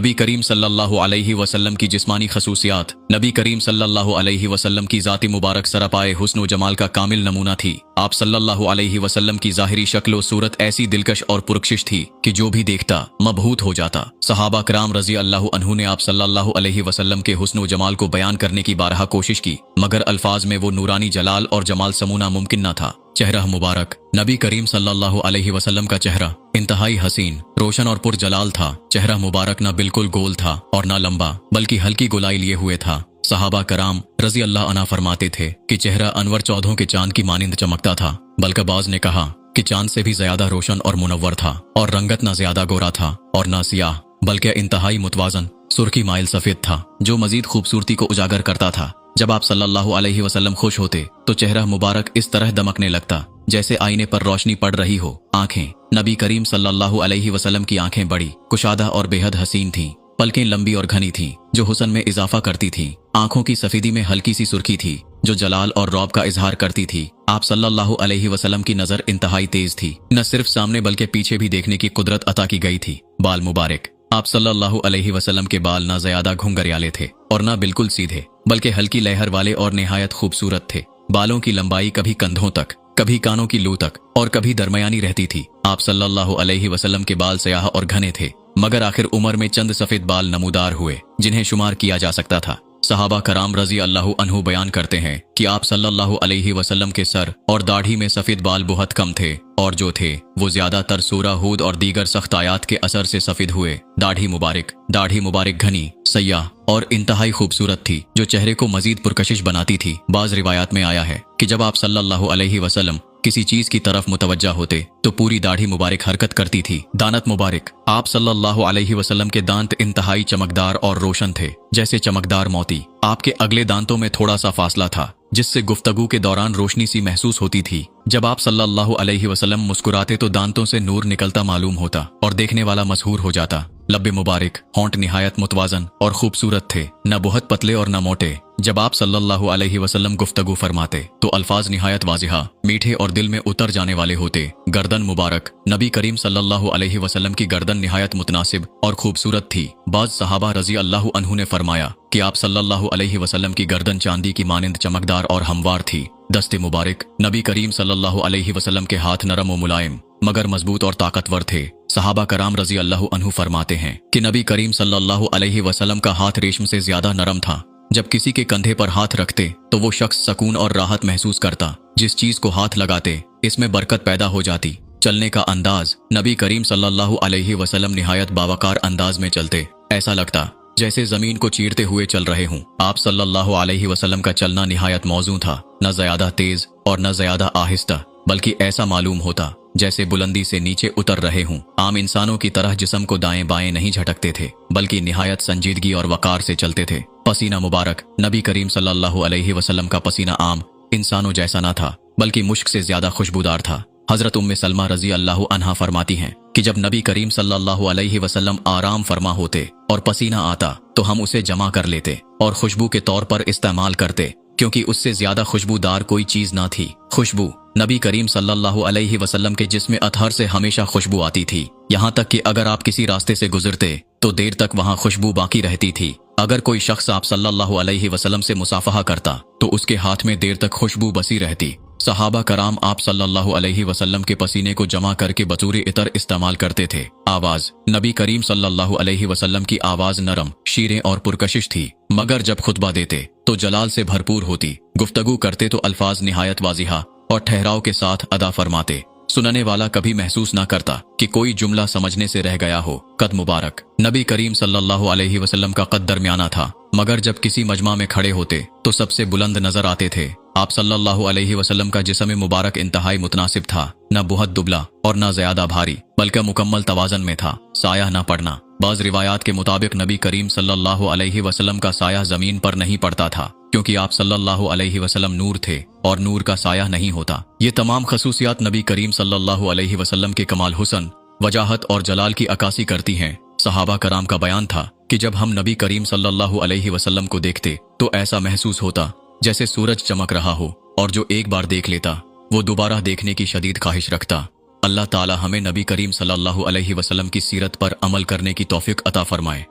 नबी करीम सल्लल्लाहु अलैहि वसल्लम की जिस्मानी खसूसियात। नबी करीम सल्लल्लाहु अलैहि वसल्लम की ज़ाती मुबारक सरापाए हुस्न व जमाल का कामिल नमूना थी। आप सल्लल्लाहु अलैहि वसल्लम की ज़ाहिरी शक्ल व सूरत ऐसी दिलकश और पुरकशिश थी कि जो भी देखता मबहूत हो जाता। सहाबा कराम रज़ी अल्लाह अन्हु ने आप सल्लल्लाहु अलैहि वसल्लम के हुस्न व जमाल को बयान करने की बारहा कोशिश की, मगर अल्फाज में वो नूरानी जलाल और जमाल समूना मुमकिन न था। चेहरा मुबारक। नबी करीम सल्लल्लाहु अलैहि वसल्लम का चेहरा इंतहाई हसीन, रोशन और पुरजलाल था। चेहरा मुबारक न बिल्कुल गोल था और न लंबा, बल्कि हल्की गोलाई लिए हुए था। सहाबा कराम रज़ी अल्लाह अन्हा फरमाते थे कि चेहरा अनवर चौधों के चांद की मानिंद चमकता था। बल्कबाज ने कहा कि चांद से भी ज्यादा रोशन और मुनव्वर था, और रंगत न ज्यादा गोरा था और न सियाह, बल्कि इंतहाई मुतवाजन सुर्खी माइल सफेद था, जो मजीद खूबसूरती को उजागर करता था। जब आप सल्लल्लाहु अलैहि वसल्लम खुश होते तो चेहरा मुबारक इस तरह दमकने लगता जैसे आईने पर रोशनी पड़ रही हो। आंखें। नबी करीम सल्लल्लाहु अलैहि वसल्लम की आंखें बड़ी, कुशादा और बेहद हसीन थीं। पलकें लंबी और घनी थीं, जो हुस्न में इजाफा करती थीं। आंखों की सफेदी में हल्की सी सुर्खी थी, जो जलाल और रौब का इजहार करती थी। आप सल्लल्लाहु अलैहि वसल्लम की नजर इंतहाई तेज थी, न सिर्फ सामने बल्कि पीछे भी देखने की कुदरत अता की गई थी। बाल मुबारक। आप सल्लल्लाहु अलैहि वसल्लम के बाल न ज्यादा घुंघरियाले थे और न बिल्कुल सीधे, बल्कि हल्की लहर वाले और निहायत खूबसूरत थे। बालों की लंबाई कभी कंधों तक, कभी कानों की लू तक और कभी दरमियानी रहती थी। आप सल्लल्लाहु अलैहि वसल्लम के बाल स्याह और घने थे, मगर आखिर उम्र में चंद सफेद बाल नमूदार हुए जिन्हें शुमार किया जा सकता था। सहाबा कराम रज़ी अल्लाह अन्हु बयान करते हैं कि आप सल्लल्लाहु अलैहि वसल्लम के सर और दाढ़ी में सफेद बाल बहुत कम थे, और जो थे वो ज्यादातर सूरा हूद और दीगर सख्त आयात के असर से सफेद हुए। दाढ़ी मुबारक घनी, सयाह और इंतहाई खूबसूरत थी, जो चेहरे को मजीद पुरकशिश बनाती थी। बाज रिवायात में आया है कि जब आप सल्लल्लाहु अलैहि वसल्लम किसी चीज की तरफ मुतवज्जा होते तो पूरी दाढ़ी मुबारक हरकत करती थी। दानत मुबारक। आप सल्लल्लाहु अलैहि वसल्लम के दांत इंतहाई चमकदार और रोशन थे, जैसे चमकदार मोती। आपके अगले दांतों में थोड़ा सा फासला था, जिससे गुफ्तगू के दौरान रोशनी सी महसूस होती थी। जब आप सल्लल्लाहु अलैहि वसल्लम मुस्कुराते तो दांतों से नूर निकलता मालूम होता और देखने वाला मशहूर हो जाता। लब्बे मुबारक। होंठ निहायत मुतवाजन और खूबसूरत थे, न बहुत पतले और न मोटे। जब आप सल्लल्लाहु अलैहि वसल्लम गुफ्तगू फरमाते तो अल्फाज निहायत वाजिहा, मीठे और दिल में उतर जाने वाले होते। गर्दन मुबारक। नबी करीम सल्लल्लाहु अलैहि वसल्लम की गर्दन निहायत मुतनासिब और खूबसूरत थी। बाज सहाबा रज़ी अल्लाह अन्हु ने फरमाया कि आप सल्लल्लाहु अलैहि वसल्लम की गर्दन चांदी की मानिंद चमकदार और हमवार थी। दस्ते मुबारक। नबी करीम सल्लल्लाहु अलैहि वसल्लम के हाथ नरम व मुलायम, मगर मजबूत और ताकतवर थे। सहाबा कराम रज़ी अल्लाह अन्हु फरमाते हैं कि नबी करीम सल्लल्लाहु अलैहि वसल्लम का हाथ रेशम से ज्यादा नरम था। जब किसी के कंधे पर हाथ रखते तो वो शख्स सुकून और राहत महसूस करता। जिस चीज को हाथ लगाते इसमें बरकत पैदा हो जाती। चलने का अंदाज। नबी करीम सल्लल्लाहु अलैहि वसल्लम निहायत बावकार अंदाज में चलते, ऐसा लगता जैसे जमीन को चीरते हुए चल रहे हों। आप सल्लल्लाहु अलैहि वसल्लम का चलना निहायत मौजू था, न ज्यादा तेज और न ज्यादा आहिस्ता, बल्कि ऐसा मालूम होता जैसे बुलंदी से नीचे उतर रहे हों। आम इंसानों की तरह जिस्म को दाएं बाएं नहीं झटकते थे, बल्कि निहायत संजीदगी और वकार से चलते थे। पसीना मुबारक। नबी करीम सल्लल्लाहु अलैहि वसल्लम का पसीना आम इंसानों जैसा न था, बल्कि मुश्क से ज्यादा खुशबूदार था। हजरत उम्मे सलमा रज़ी अल्लाह अन्हा फरमाती हैं कि जब नबी करीम सल्लल्लाहु अलैहि वसल्लम आराम फरमा होते और पसीना आता तो हम उसे जमा कर लेते और खुशबू के तौर पर इस्तेमाल करते, क्योंकि उससे ज्यादा खुशबूदार कोई चीज ना थी। खुशबू। नबी करीम सल्लल्लाहु अलैहि वसल्लम के जिस्म अतहर से हमेशा खुशबू आती थी, यहाँ तक कि अगर आप किसी रास्ते से गुजरते तो देर तक वहाँ खुशबू बाकी रहती थी। अगर कोई शख्स आप सल्लल्लाहु अलैहि वसल्लम से मुसाफहा करता तो उसके हाथ में देर तक खुशबू बसी रहती। सहाबा कराम आप सल्लल्लाहु अलैहि वसल्लम के पसीने को जमा करके बतूरे इतर इस्तेमाल करते थे। आवाज। नबी करीम सल्लल्लाहु अलैहि वसल्लम की आवाज नरम, शीरें और पुरकशिश थी, मगर जब खुतबा देते तो जलाल से भरपूर होती। गुफ्तगू करते तो अल्फाज निहायत वाजिहा और ठहराव के साथ अदा फरमाते। सुनने वाला कभी महसूस ना करता कि कोई जुमला समझने से रह गया हो। कद मुबारक। नबी करीम सल्लल्लाहु अलैहि वसल्लम का कद दरमियाना था, मगर जब किसी मजमा में खड़े होते तो सबसे बुलंद नजर आते थे। आप सल्लल्लाहु अलैहि वसल्लम का जिस्म मुबारक इंतहाई मुतनासिब था, न बहुत दुबला और न ज्यादा भारी, बल्कि मुकम्मल तवाजन में था। साया न पड़ना। बाज रिवायात के मुताबिक नबी करीम सल्लल्लाहु अलैहि वसल्लम का साया जमीन पर नहीं पड़ता था, क्योंकि आप सल्लल्लाहु अलैहि वसल्लम नूर थे और नूर का साया नहीं होता। ये तमाम खसूसियात नबी करीम सल्लल्लाहु अलैहि वसल्लम के कमाल हुस्न, वजाहत और जलाल की अक्कासी करती हैं। सहाबा कराम का बयान था कि जब हम नबी करीम सल्लल्लाहु अलैहि वसल्लम को देखते तो ऐसा महसूस होता जैसे सूरज चमक रहा हो, और जो एक बार देख लेता वो दोबारा देखने की शदीद ख्वाहिश रखता। अल्लाह ताला हमें नबी करीम सल्लल्लाहु अलैहि वसल्लम की सीरत पर अमल करने की तौफीक अता फरमाए।